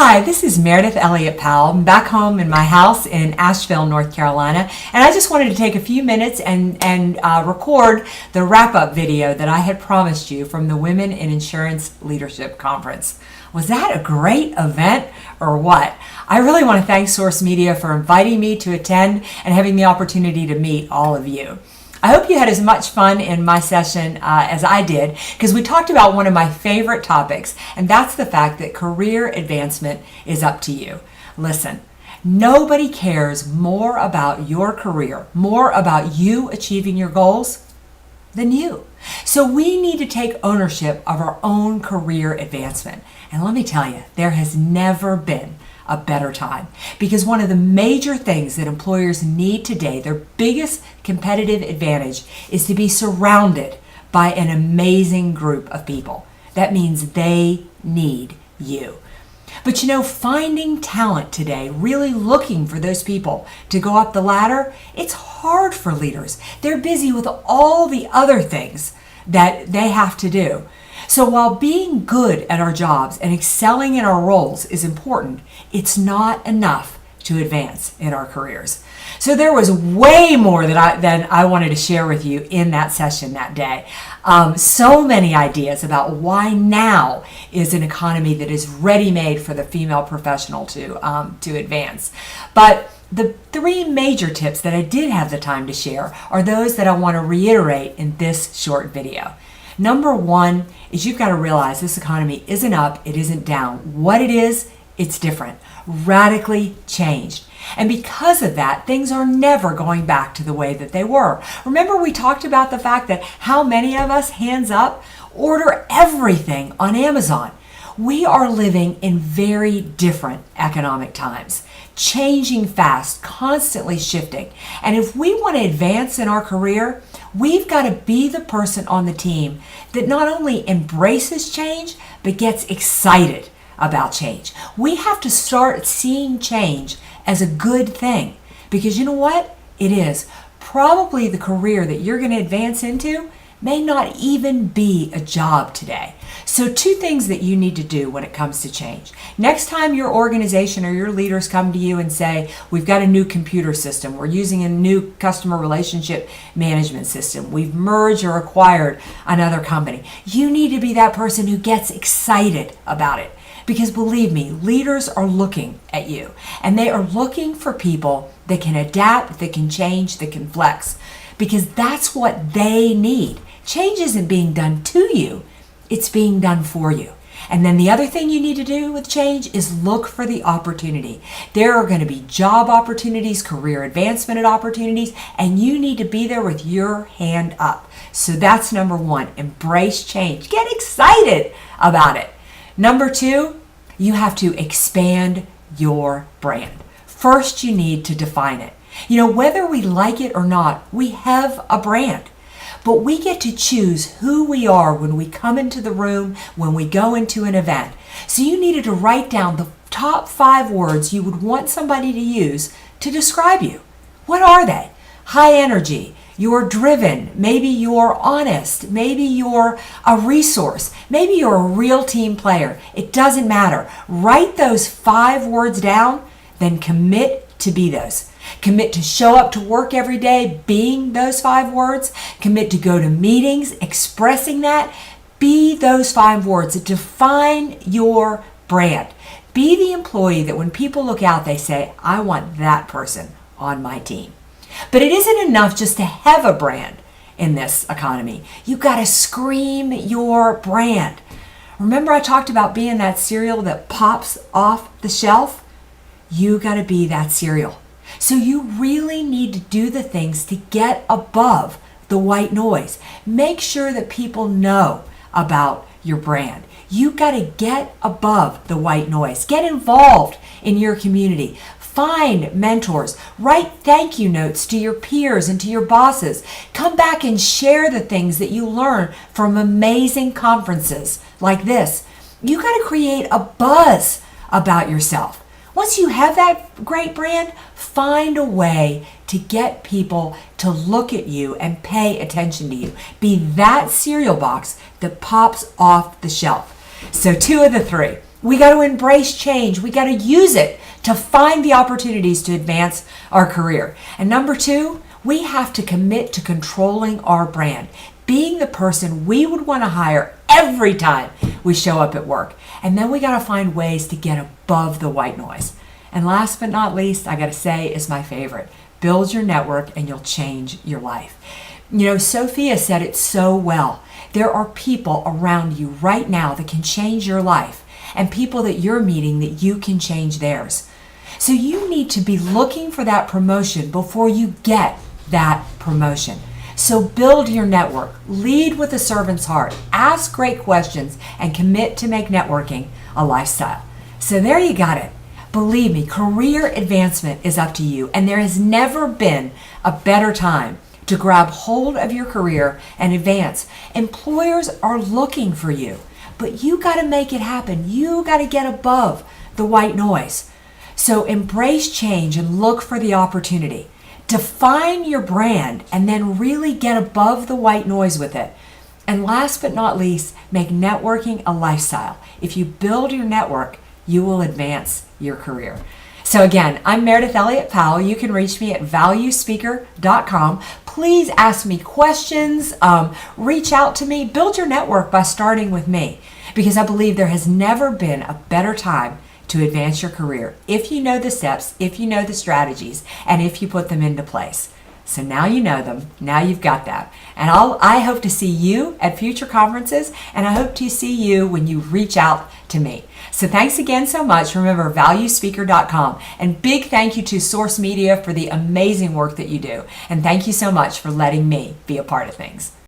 Hi, this is Meridith Elliott Powell. I'm back home in my house in Asheville, North Carolina, and I just wanted to take a few minutes and record the wrap-up video that I had promised you from the Women in Insurance Leadership Conference. Was that a great event or what? I really want to thank Source Media for inviting me to attend and having the opportunity to meet all of you. I hope you had as much fun in my session as I did, because we talked about one of my favorite topics, and that's the fact that career advancement is up to you. Listen, nobody cares more about your career, more about you achieving your goals than you. So we need to take ownership of our own career advancement. And let me tell you, there has never been a better time, because one of the major things that employers need today, their biggest competitive advantage, is to be surrounded by an amazing group of people. That means they need you. But you know, finding talent today, really looking for those people to go up the ladder, it's hard for leaders. They're busy with all the other things that they have to do. So while being good at our jobs and excelling in our roles is important, it's not enough to advance in our careers. So there was way more than I wanted to share with you in that session that day. So many ideas about why now is an economy that is ready-made for the female professional to advance. But the three major tips that I did have the time to share are those that I want to reiterate in this short video. Number one is you've got to realize this economy isn't up, it isn't down. What it is, it's different, radically changed. And because of that, things are never going back to the way that they were. Remember, we talked about the fact that how many of us, hands up, order everything on Amazon. We are living in very different economic times, changing fast, constantly shifting. And if we want to advance in our career, we've got to be the person on the team that not only embraces change, but gets excited about change. We have to start seeing change as a good thing, because you know what? It is. Probably the career that you're going to advance into may not even be a job today. So two things that you need to do when it comes to change. Next time your organization or your leaders come to you and say, we've got a new computer system, we're using a new customer relationship management system, we've merged or acquired another company, you need to be that person who gets excited about it. Because believe me, leaders are looking at you, and they are looking for people that can adapt, that can change, that can flex, because that's what they need. Change isn't being done to you, it's being done for you. And then the other thing you need to do with change is look for the opportunity. There are going to be job opportunities, career advancement opportunities, and you need to be there with your hand up. So that's number one, embrace change. Get excited about it. Number two, you have to expand your brand. First, you need to define it. You know, whether we like it or not, we have a brand. But we get to choose who we are when we come into the room, when we go into an event. So you needed to write down the top 5 words you would want somebody to use to describe you. What are they? High energy. You're driven. Maybe you're honest. Maybe you're a resource. Maybe you're a real team player. It doesn't matter. Write those 5 words down, then commit to be those. Commit to show up to work every day being those 5 words. Commit to go to meetings expressing that. Be those 5 words. Define your brand. Be the employee that when people look out, they say, I want that person on my team. But it isn't enough just to have a brand in this economy. You've got to scream your brand. Remember I talked about being that cereal that pops off the shelf? You got to be that cereal. So you really need to do the things to get above the white noise. Make sure that people know about your brand. You've got to get above the white noise. Get involved in your community. Find mentors. Write thank you notes to your peers and to your bosses. Come back and share the things that you learn from amazing conferences like this. You got to create a buzz about yourself. Once you have that great brand, find a way to get people to look at you and pay attention to you. Be that cereal box that pops off the shelf. So 2 of the 3. We got to embrace change. We got to use it to find the opportunities to advance our career. And number two, we have to commit to controlling our brand, being the person we would want to hire every time we show up at work. And then we got to find ways to get above the white noise. And last but not least, I got to say is my favorite. Build your network and you'll change your life. You know, Sophia said it so well. There are people around you right now that can change your life, and people that you're meeting that you can change theirs. So you need to be looking for that promotion before you get that promotion. So build your network, lead with a servant's heart, ask great questions, and commit to make networking a lifestyle. So there you got it. Believe me, career advancement is up to you, and there has never been a better time to grab hold of your career and advance. Employers are looking for you, but you got to make it happen. You got to get above the white noise. So embrace change and look for the opportunity. Define your brand and then really get above the white noise with it. And last but not least, make networking a lifestyle. If you build your network, you will advance your career. So again, I'm Meridith Elliott Powell. You can reach me at valuespeaker.com. Please ask me questions, reach out to me, build your network by starting with me, because I believe there has never been a better time to advance your career if you know the steps, if you know the strategies, and if you put them into place. So now you know them, now you've got that. And I hope to see you at future conferences, and I hope to see you when you reach out to me. So thanks again so much. Remember, valuespeaker.com. And big thank you to Source Media for the amazing work that you do. And thank you so much for letting me be a part of things.